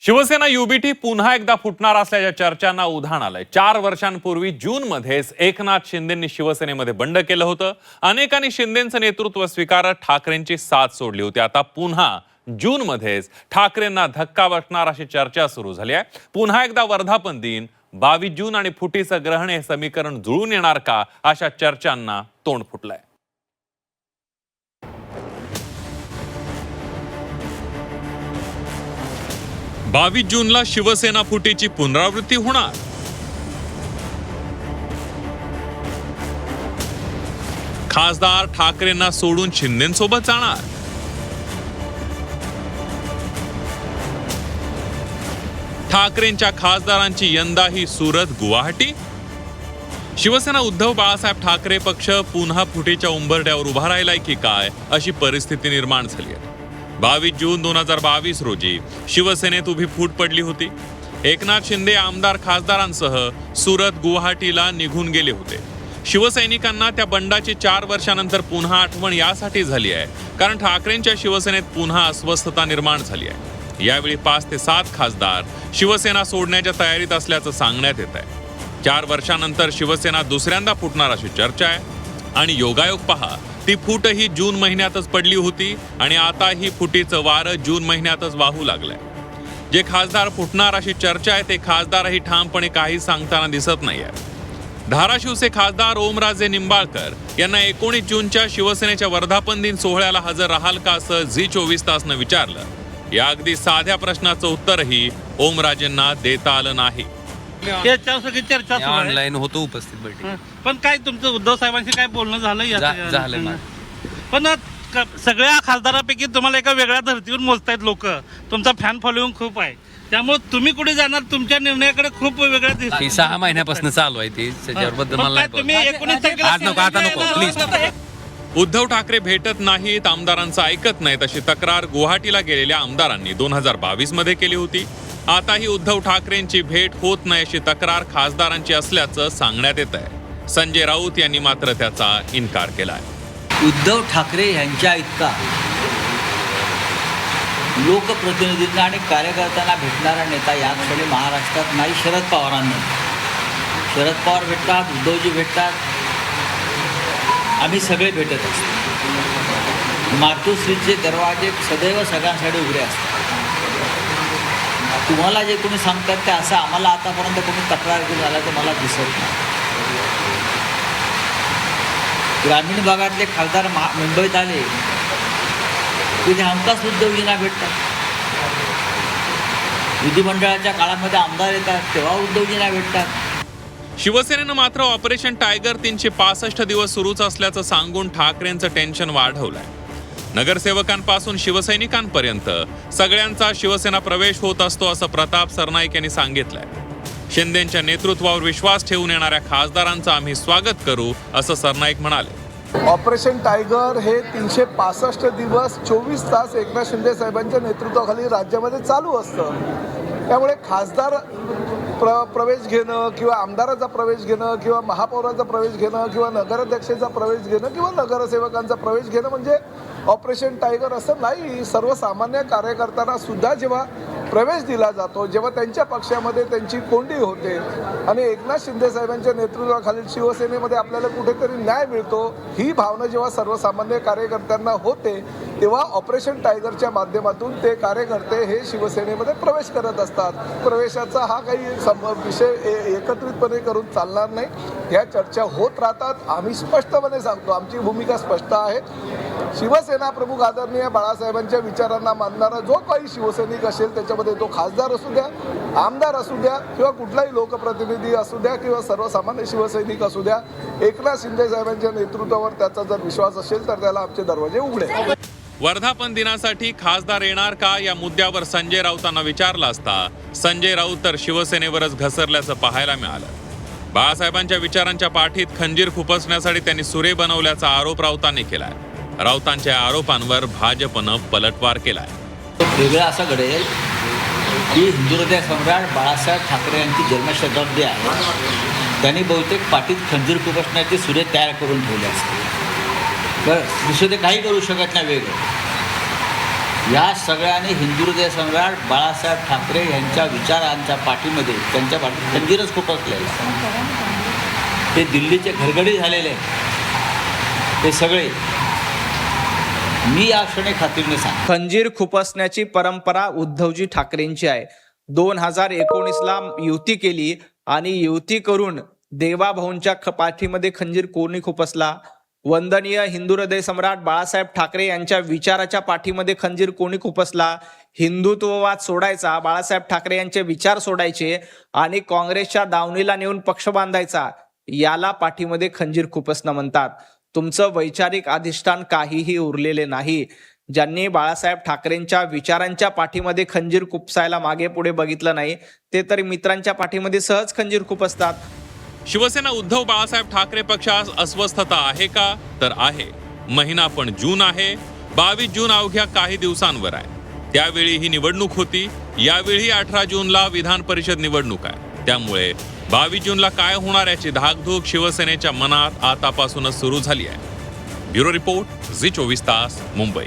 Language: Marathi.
शिवसेना युबीटी पुन्हा एकदा फुटणार असल्याच्या चर्चांना उधाण आलंय। 4 वर्षांपूर्वी जूनमध्येच एकनाथ शिंदेंनी शिवसेनेमध्ये बंड केलं होतं। अनेकांनी शिंदेंचं नेतृत्व स्वीकारत ठाकरेंची साथ सोडली होती। आता पुन्हा जूनमध्येच ठाकरेंना धक्का बसणार अशी चर्चा सुरू झाली आहे। पुन्हा एकदा वर्धापन दिन, 22 जून आणि फुटीचं ग्रहण हे समीकरण जुळून येणार का, अशा चर्चांना तोंड फुटलंय। 22 जूनला शिवसेना फुटीची पुनरावृत्ती होणार। खासदार ठाकरेंना सोडून शिंदेंसोबत जाणार। ठाकरेंच्या खासदारांची यंदाही सुरत गुवाहाटी। शिवसेना उद्धव बाळासाहेब ठाकरे पक्ष पुन्हा फुटीच्या उंबरठ्यावर उभा राहिलाय की काय, अशी परिस्थिती निर्माण झाली आहे। 22 जून 2022 रोजी शिवसेनेत उभी फूट पडली होती। एकनाथ शिंदे आमदार खासदारांसह सुरत गुवाहाटीला निघून गेले होते। शिवसैनिकांना त्या बंडाची 4 वर्षानंतर पुन्हा आठवण यासाठी झाली आहे कारण ठाकरेंच्या शिवसेनेत पुन्हा अस्वस्थता निर्माण झाली आहे। यावेळी 5 ते 7 खासदार शिवसेना सोडण्याच्या तयारीत असल्याचं सांगण्यात येत आहे। 4 वर्षानंतर शिवसेना दुसऱ्यांदा फुटणार अशी चर्चा आहे आणि योगायोग पहा, ती फूटही जून महिन्यातच पडली होती आणि आता ही फुटीचं वारं जून महिन्यातच वाहू लागलंय। जे खासदार फुटणार अशी चर्चा आहे ते खासदारही ठामपणे काही सांगताना दिसत नाहीये। धाराशिवचे खासदार ओमराजे निंबाळकर यांना 19 जूनच्या शिवसेनेच्या वर्धापन दिन सोहळ्याला हजर राहाल का असं झी 24 विचारलं। या अगदी साध्या प्रश्नाचं उत्तरही ओमराजेंना देता आलं नाही। चर्चा ऑनलाईन होतो उपस्थित बैठक, पण काय तुमचं उद्धव साहेबांशी काय बोलणं झालं? झालं पण सगळ्या खासदारापैकी तुम्हाला एका वेगळ्या धर्तीवर मोजतायत लोक, तुमचा फॅन फॉलोइंग खूप आहे, त्यामुळे तुम्ही कुठे जाणार? तुमच्या निर्णयाकडे खूप वेगळ्या दिसते। 6 महिन्यापासून चालू आहे ते, त्याच्याबद्दल मला तुम्ही 19 आज नको, आता नको प्लीज। उद्धव ठाकरे भेटत नाहीत, आमदारांचं ऐकत नाहीत अशी तक्रार गुवाहाटीला गेलेल्या आमदारांनी 2022 मध्ये केली होती। आताही उद्धव ठाकरेंची भेट होत नाही अशी तक्रार खासदारांची असल्याचं सांगण्यात येत आहे। संजय राऊत यांनी मात्र त्याचा इन्कार केलाय। उद्धव ठाकरे यांच्या इतका लोकप्रतिनिधींना आणि कार्यकर्त्यांना भेटणारा नेता या क्षणी महाराष्ट्रात नाही। शरद पवारांना, शरद पवार भेटतात, उद्धवजी भेटतात, आम्ही सगळे भेटत असतो। मातोश्रीचे दरवाजे सदैव सगळ्यांसाठी उघडे असतात। तुम्हाला जे कोणी सांगतात ते असं आम्हाला आतापर्यंत कोणी तक्रार घेऊन आला ते मला दिसत नाही। ग्रामीण भागातले खासदार मुंबईत आले तिथे हमखास उद्धवजींना भेटतात। विधिमंडळाच्या काळामध्ये आमदार येतात तेव्हा उद्धवजींना भेटतात। शिवसेनेनं मात्र ऑपरेशन टायगर 365 दिवस सुरूच असल्याचं सांगून ठाकरेंचं टेन्शन वाढवलंय। नगरसेवकांपासून शिवसैनिकांपर्यंत सगळ्यांचा शिवसेना प्रवेश होत असतो असं प्रताप सरनाईक यांनी सांगितलंय। शिंदेंच्या नेतृत्वावर विश्वास ठेवून येणाऱ्या खासदारांचं आम्ही स्वागत करू, असं सरनाईक म्हणाले। ऑपरेशन टायगर हे 365 दिवस 24 तास एकनाथ शिंदे साहेबांच्या नेतृत्वाखाली राज्यामध्ये चालू असतं। त्यामुळे खासदार प्रवेश घेणं किंवा आमदाराचा प्रवेश घेणं किंवा महापौराचा प्रवेश घेणं किंवा नगराध्यक्षाचा प्रवेश घेणं किंवा नगरसेवकांचा प्रवेश घेणं म्हणजे ऑपरेशन टायगर असं नाही। सर्वसामान्य कार्यकर्त्यांना सुद्धा जेव्हा प्रवेश दिला जातो, जेव्हा त्यांच्या पक्षामध्ये त्यांची कोंडी होते आणि एकनाथ शिंदे साहेबांच्या नेतृत्वाखालील शिवसेनेमध्ये आपल्याला कुठेतरी न्याय मिळतो, ही भावना जेव्हा सर्वसामान्य कार्यकर्त्यांना होते तेव्हा ऑपरेशन टायगरच्या माध्यमातून ते कार्यकर्ते हे शिवसेनेमध्ये प्रवेश करत असतात। प्रवेशाचा हा काही विषय एकत्रितपणे करून चालणार नाही। ह्या चर्चा होत राहतात। आम्ही स्पष्टपणे सांगतो, आमची भूमिका स्पष्ट आहे। शिवसेना प्रमुख आदरणीय बाळासाहेबांच्या विचारांना मानणारा जो काही शिवसैनिक असेल, त्याच्यामध्ये तो खासदार असू द्या, आमदार असू द्या किंवा कुठलाही लोकप्रतिनिधी असू द्या किंवा सर्वसामान्य शिवसैनिक असू द्या, एकनाथ शिंदे साहेबांच्या नेतृत्वावर त्याचा जर विश्वास असेल तर त्याला आमचे दरवाजे उघडे। वर्धापन दिनासाठी खासदार येणार का या मुद्द्यावर संजय राऊतांना विचारलं असता संजय राऊत तर शिवसेनेवरच घसरल्याचं पाहायला मिळालं। बाळासाहेबांच्या विचारांच्या पाठीत खंजीर खुपसण्यासाठी त्यांनी सुरे बनवल्याचा आरोप राऊतांनी केलाय। राऊतांच्या आरोपांवर भाजपनं पलटवार केलाय। वेगळं असं घडेल की हिंदुहृदय सम्राट बाळासाहेब ठाकरे यांची जन्मशताब्दी आहे, त्यांनी बहुतेक पाठीत खंजीर खुपसण्याचे सुरे तयार करून ठेवले असते। बरं, दुसरं ते काही करू शकत नाही वेगळं। या सगळ्यांनी हिंदू हृदय सम्राट बाळासाहेब ठाकरे यांच्या विचारांच्या पाठीमध्ये त्यांच्या पाठी खंजीरच खूप असलेलं आहे. ते दिल्लीचे घरगडी झालेले आहेत. ते सगळे मी या क्षणी खात्रीने सांग. खंजीर खुपसण्याची परंपरा उद्धवजी ठाकरेंची आहे. 2019ला युती केली आणि युती करून देवाभाऊंच्या पाठीमध्ये खंजीर कोणी खुपसला? वंदनीय हिंदू हृदय सम्राट बाळासाहेब ठाकरे यांच्या विचाराच्या पाठीमध्ये खंजीर कोणी खुपसला? हिंदुत्ववाद सोडायचा, बाळासाहेब ठाकरे यांचे विचार सोडायचे आणि काँग्रेसच्या दावणीला नेऊन पक्ष बांधायचा, याला पाठीमध्ये खंजीर खुपसणं म्हणतात. तुमचं वैचारिक अधिष्ठान काहीही उरलेले नाही. ज्यांनी बाळासाहेब ठाकरेंच्या विचारांच्या पाठीमध्ये खंजीर खुपसायला मागे पुढे बघितलं नाही, ते तरी मित्रांच्या पाठीमध्ये सहज खंजीर खुपसतात. शिवसेना उद्धव बाळासाहेब ठाकरे पक्षास अस्वस्थता आहे का? तर आहे. महिना पण जून आहे. 22 जून अवघ्या काही दिवसांवर आहे. त्यावेळी ही निवडणूक होती. यावेळी 18 जूनला विधान परिषद निवडणूक आहे. त्यामुळे 22 जूनला काय होणार याची धाकधूक शिवसेनेच्या मनात आतापासूनच सुरू झाली आहे. ब्युरो रिपोर्ट, झी 24 तास, मुंबई.